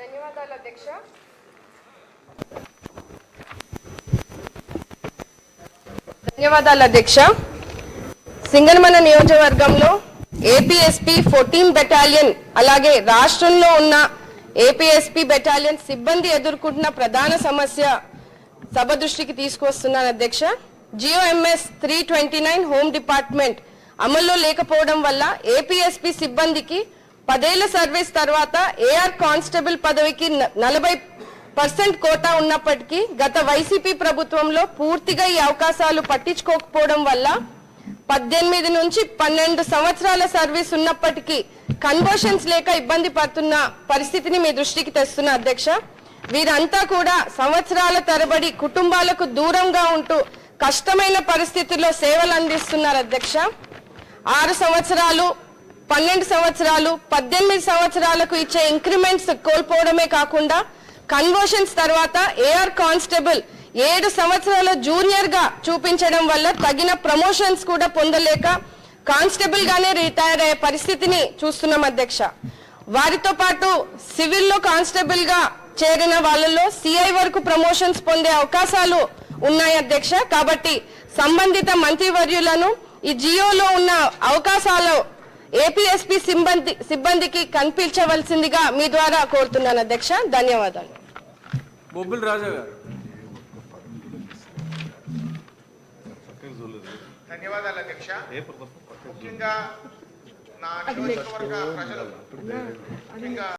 ధన్యవాదాలు అధ్యక్ష. సింగనమల నియోజకవర్గంలో ఏపీఎస్పీ 14 బెటాలియన్ అలాగే రాష్ట్రంలో ఉన్న ఏపీఎస్పీ బెటాలియన్ సిబ్బంది ఎదుర్కొంటున్న ప్రధాన సమస్య సభ దృష్టికి తీసుకొస్తున్నాను అధ్యక్ష. జియోఎంఎస్ 329 హోమ్ డిపార్ట్మెంట్ అమల్లో లేకపోవడం వల్ల ఏపీఎస్పీ సిబ్బందికి 10 ఏళ్ల సర్వీస్ తర్వాత ఏఆర్ కానిస్టేబుల్ పదవికి 40% కోటా ఉన్నప్పటికీ గత వైసీపీ ప్రభుత్వంలో పూర్తిగా ఈ అవకాశాలు పట్టించుకోకపోవడం వల్ల 18 నుంచి 12 సంవత్సరాల సర్వీస్ ఉన్నప్పటికీ కన్వర్షన్స్ లేక ఇబ్బంది పడుతున్న పరిస్థితిని మీ దృష్టికి తెస్తున్న అధ్యక్ష. వీరంతా కూడా సంవత్సరాల తరబడి కుటుంబాలకు దూరంగా ఉంటూ కష్టమైన పరిస్థితుల్లో సేవలు అందిస్తున్నారు అధ్యక్ష. 6 సంవత్సరాలు 12 సంవత్సరాలు 18 సంవత్సరాలకు ఇచ్చే ఇంక్రిమెంట్స్ కోల్పోవడమే కాకుండా కన్వర్షన్స్ తర్వాత ఏఆర్ కానిస్టేబుల్ 7 సంవత్సరాల జూనియర్ గా చూపించడం వల్ల తగిన ప్రమోషన్స్ కూడా పొందలేక కానిస్టేబుల్ గానే రిటైర్ అయ్యే పరిస్థితిని చూస్తున్నాం అధ్యక్ష. వారితో పాటు సివిల్లో కానిస్టేబుల్ గా చేరిన వాళ్ళలో సిఐ వరకు ప్రమోషన్స్ పొందే అవకాశాలు ఉన్నాయి అధ్యక్ష. కాబట్టి సంబంధిత మంత్రివర్యులను ఈ జియోలో ఉన్న అవకాశాలు ఏపీఎస్పీ సిబ్బందికి కల్పించవలసిందిగా మీ ద్వారా కోరుతున్నాను అధ్యక్ష. ధన్యవాదాలు. బొబ్బిలి రాజా గారు. ధన్యవాదాలు అధ్యక్ష. ముఖ్యంగా నా నియోజకవర్గ ప్రజలు